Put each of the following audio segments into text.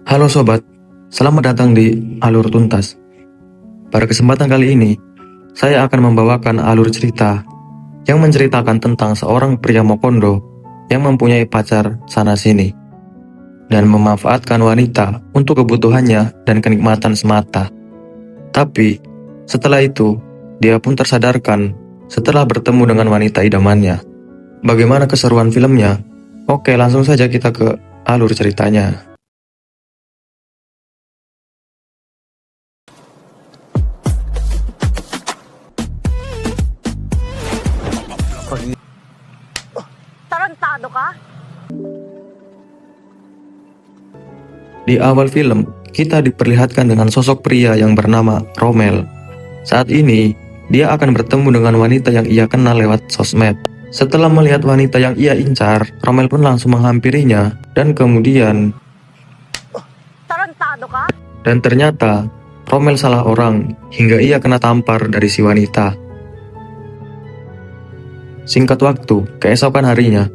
Halo sobat, selamat datang di Alur Tuntas. Pada kesempatan kali ini, saya akan membawakan alur cerita yang menceritakan tentang seorang pria Mokondo yang mempunyai pacar sana-sini dan memanfaatkan wanita untuk kebutuhannya dan kenikmatan semata. Tapi, setelah itu, dia pun tersadarkan setelah bertemu dengan wanita idamannya. Bagaimana keseruan filmnya? Oke, langsung saja kita ke alur ceritanya. Tarantado ka? Di awal film, kita diperlihatkan dengan sosok pria yang bernama Rommel. Saat ini, dia akan bertemu dengan wanita yang ia kenal lewat sosmed. Setelah melihat wanita yang ia incar, Rommel pun langsung menghampirinya dan kemudian... Tarantado ka? Dan ternyata, Rommel salah orang hingga ia kena tampar dari si wanita. Singkat waktu, keesokan harinya,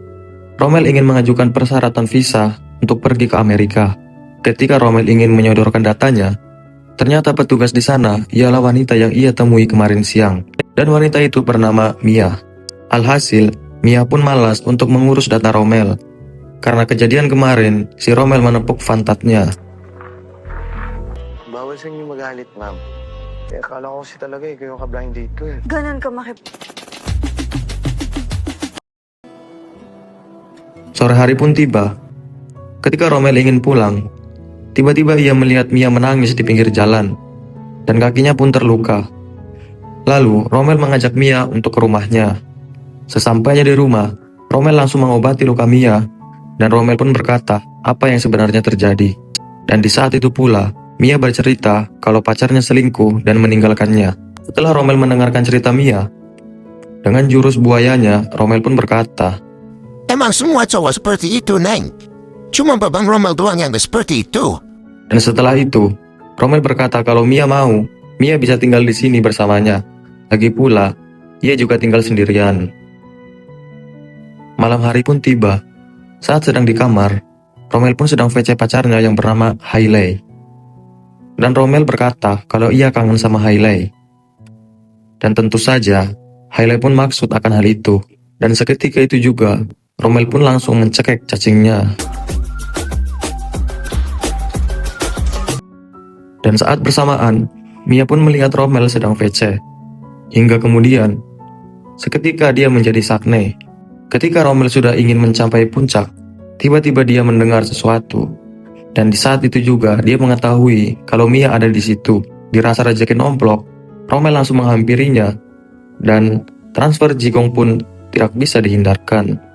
Rommel ingin mengajukan persyaratan visa untuk pergi ke Amerika. Ketika Rommel ingin menyodorkan datanya, ternyata petugas di sana ialah wanita yang ia temui kemarin siang, dan wanita itu bernama Mia. Alhasil, Mia pun malas untuk mengurus data Rommel. Karena kejadian kemarin, si Rommel menepuk pantatnya. Bawal sa inyo magalit, ma'am. Eh, akala ko kasi talaga kayo ka-blind date ko eh. Ganon ka Sore hari pun tiba. Ketika Rommel ingin pulang, tiba-tiba ia melihat Mia menangis di pinggir jalan, dan kakinya pun terluka. Lalu, Rommel mengajak Mia untuk ke rumahnya. Sesampainya di rumah, Rommel langsung mengobati luka Mia, dan Rommel pun berkata apa yang sebenarnya terjadi. Dan di saat itu pula, Mia bercerita kalau pacarnya selingkuh dan meninggalkannya. Setelah Rommel mendengarkan cerita Mia, dengan jurus buayanya, Rommel pun berkata, Emang semua cowok seperti itu, Neng? Cuma Babang Rommel doang yang seperti itu. dan setelah itu, Rommel berkata kalau Mia mau, Mia bisa tinggal di sini bersamanya. Lagi pula, ia juga tinggal sendirian. Malam hari pun tiba. Saat sedang di kamar, Rommel pun sedang VC pacarnya yang bernama Hailey. Dan Rommel berkata kalau ia kangen sama Hailey. Dan tentu saja, Hailey pun maksud akan hal itu. Dan seketika itu juga, Rommel pun langsung mencekik cacingnya. Dan saat bersamaan, Mia pun melihat Rommel sedang VC. Hingga kemudian, seketika dia menjadi sakne. Ketika Rommel sudah ingin mencapai puncak, tiba-tiba dia mendengar sesuatu. Dan di saat itu juga dia mengetahui kalau Mia ada di situ. Dirasa rezeki nomplok, Rommel langsung menghampirinya. Dan transfer jigong pun tidak bisa dihindarkan.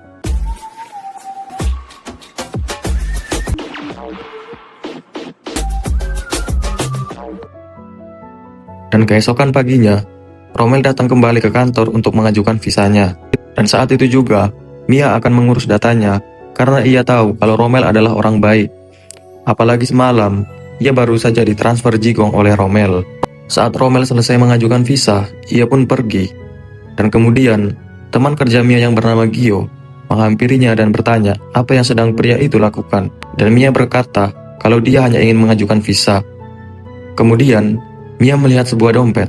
Dan keesokan paginya, Rommel datang kembali ke kantor untuk mengajukan visanya. Dan saat itu juga, Mia akan mengurus datanya karena ia tahu kalau Rommel adalah orang baik. Apalagi semalam, ia baru saja ditransfer jigong oleh Rommel. Saat Rommel selesai mengajukan visa, ia pun pergi. Dan kemudian, teman kerja Mia yang bernama Gio menghampirinya dan bertanya apa yang sedang pria itu lakukan. Dan Mia berkata kalau dia hanya ingin mengajukan visa. Kemudian, Mia melihat sebuah dompet.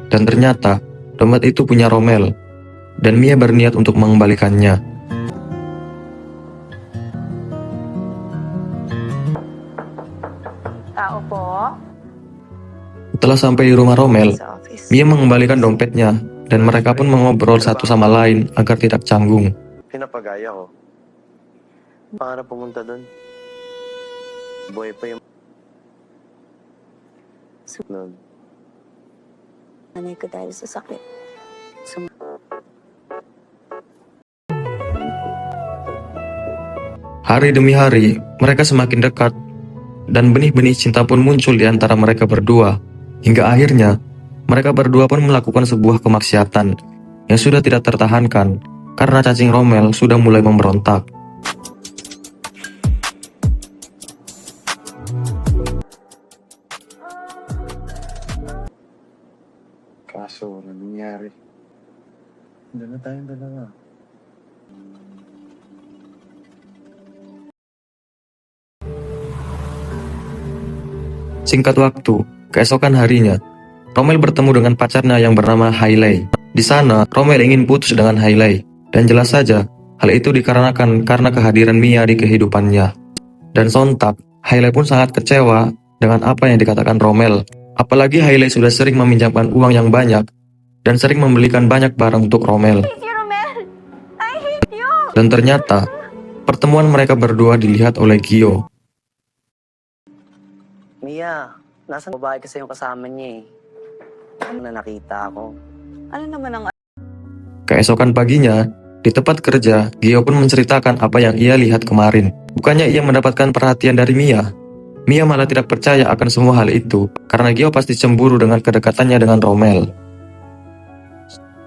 Dan ternyata, dompet itu punya Rommel. Dan Mia berniat untuk mengembalikannya. Tao po. Setelah sampai di rumah Rommel, Sa office. Mia mengembalikan dompetnya. Dan mereka pun mengobrol satu sama lain agar tidak canggung. Pinapagaya ko. Para pumunta doon. Boy pa yung... Nun. Nanay ko dahil sa sakit. Hari demi hari, mereka semakin dekat. Dan benih-benih cinta pun muncul di antara mereka berdua. Hingga akhirnya, mereka berdua pun melakukan sebuah kemaksiatan yang sudah tidak tertahankan karena cacing Rommel sudah mulai memberontak. Kaso, ano nangyari? Hindi na tayong dalawa. Singkat waktu, keesokan harinya, Romel bertemu dengan pacarnya yang bernama Hailey. Di sana, Romel ingin putus dengan Hailey, dan jelas saja, hal itu dikarenakan karena kehadiran Mia di kehidupannya. Dan sontak, Hailey pun sangat kecewa dengan apa yang dikatakan Romel. Apalagi Hailey sudah sering meminjamkan uang yang banyak, dan sering membelikan banyak barang untuk Romel. Dan ternyata, pertemuan mereka berdua dilihat oleh Gio. Mia, nasan babae kasi yung kasama niya eh. Na nakita ako. Ano naman ang Keesokan paginya, di tempat kerja, Gio pun menceritakan apa yang ia lihat kemarin. Bukannya ia mendapatkan perhatian dari Mia. Mia malah tidak percaya akan semua hal itu, karena Gio pasti cemburu dengan kedekatannya dengan Romel.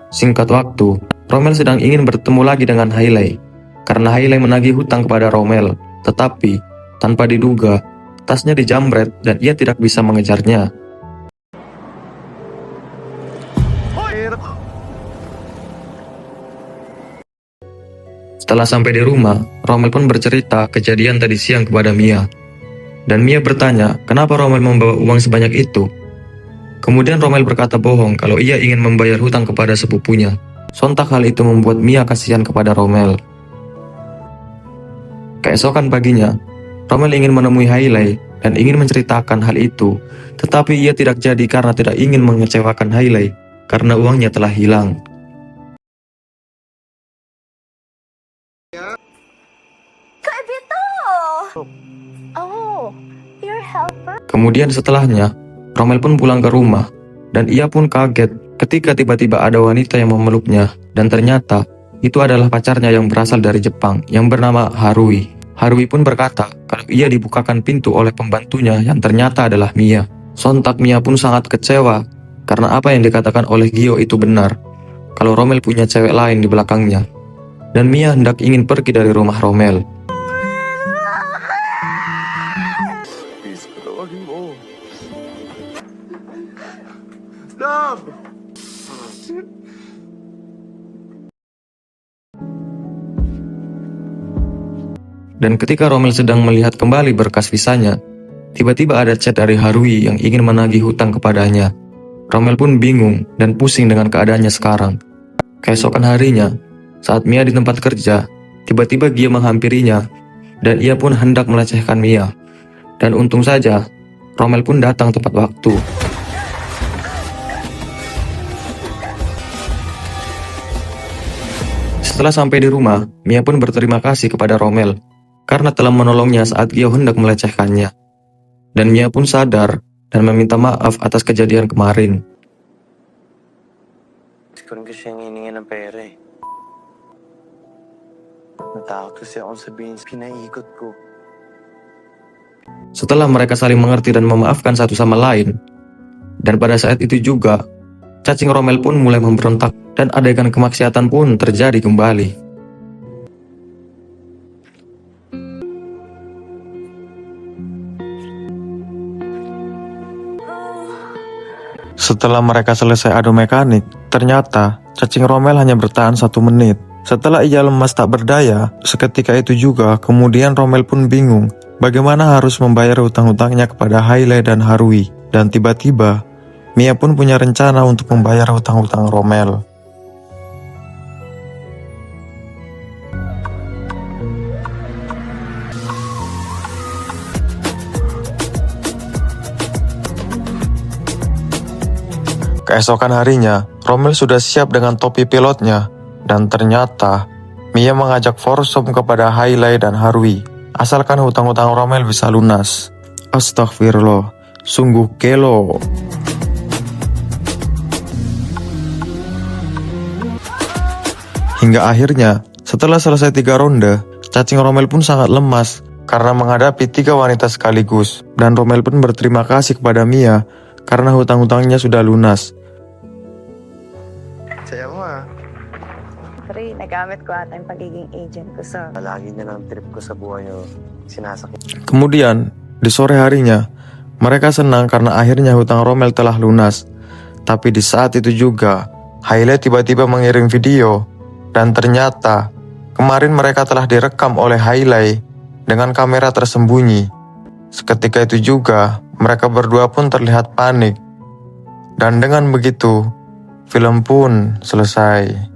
Singkat waktu, Romel sedang ingin bertemu lagi dengan Hailey, karena Hailey menagih hutang kepada Romel. Tetapi, tanpa diduga, tasnya dijamret dan ia tidak bisa mengejarnya. Setelah sampai di rumah, Romel pun bercerita kejadian tadi siang kepada Mia. Dan Mia bertanya, kenapa Romel membawa uang sebanyak itu? Kemudian Romel berkata bohong kalau ia ingin membayar hutang kepada sepupunya. Sontak hal itu membuat Mia kasihan kepada Romel. Keesokan paginya, Romel ingin menemui Hailey dan ingin menceritakan hal itu. Tetapi ia tidak jadi karena tidak ingin mengecewakan Hailey, karena uangnya telah hilang. Oh, your helper? Kemudian setelahnya, Romel pun pulang ke rumah, dan ia pun kaget ketika tiba-tiba ada wanita yang memeluknya, dan ternyata itu adalah pacarnya yang berasal dari Jepang yang bernama Harui. Harui pun berkata kalau ia dibukakan pintu oleh pembantunya yang ternyata adalah Mia. Sontak Mia pun sangat kecewa karena apa yang dikatakan oleh Gio itu benar, kalau Romel punya cewek lain di belakangnya. Dan Mia hendak ingin pergi dari rumah Romel. Dan ketika Romel sedang melihat kembali berkas visanya, tiba-tiba ada chat dari Harui yang ingin menagih hutang kepadanya. Romel pun bingung dan pusing dengan keadaannya sekarang. Keesokan harinya, saat Mia di tempat kerja, tiba-tiba Gio menghampirinya, dan ia pun hendak melecehkan Mia. Dan untung saja, Romel pun datang tepat waktu. Setelah sampai di rumah, Mia pun berterima kasih kepada Romel karena telah menolongnya saat Gio hendak melecehkannya. Dan Mia pun sadar dan meminta maaf atas kejadian kemarin. Gusto ko rin kasi siyang hiningi ng pera eh. Natakot kasi akong sabihin, pinaikot ko. Setelah mereka saling mengerti dan memaafkan satu sama lain, dan pada saat itu juga, cacing Romel pun mulai memberontak dan adegan kemaksiatan pun terjadi kembali. Setelah mereka selesai adu mekanik, ternyata cacing Romel hanya bertahan 1 menit. Setelah ia lemas tak berdaya, seketika itu juga kemudian Romel pun bingung bagaimana harus membayar hutang-hutangnya kepada Hailey dan Harui. Dan tiba-tiba, Mia pun punya rencana untuk membayar hutang-hutang Romel. Keesokan harinya, Romel sudah siap dengan topi pilotnya, dan ternyata Mia mengajak foursome kepada Hailey dan Harui, asalkan hutang-hutang Romel bisa lunas. Astagfirullah, sungguh gelo. Hingga akhirnya, setelah selesai 3 ronde, cacing Romel pun sangat lemas karena menghadapi 3 wanita sekaligus, dan Romel pun berterima kasih kepada Mia karena hutang-hutangnya sudah lunas. Saya mo ah. Pre, nagamit ko ata yung pagiging agent ko sa... Lagi na lang trip ko sa buhay nyo. Sinasakit. Kemudian, di sore harinya, mereka senang karena akhirnya hutang Romel telah lunas. Tapi di saat itu juga, Hailey tiba-tiba mengirim video, dan ternyata kemarin mereka telah direkam oleh Hailey dengan kamera tersembunyi. Seketika itu juga, Mereka berdua pun terlihat panik. Dan dengan begitu, film pun selesai.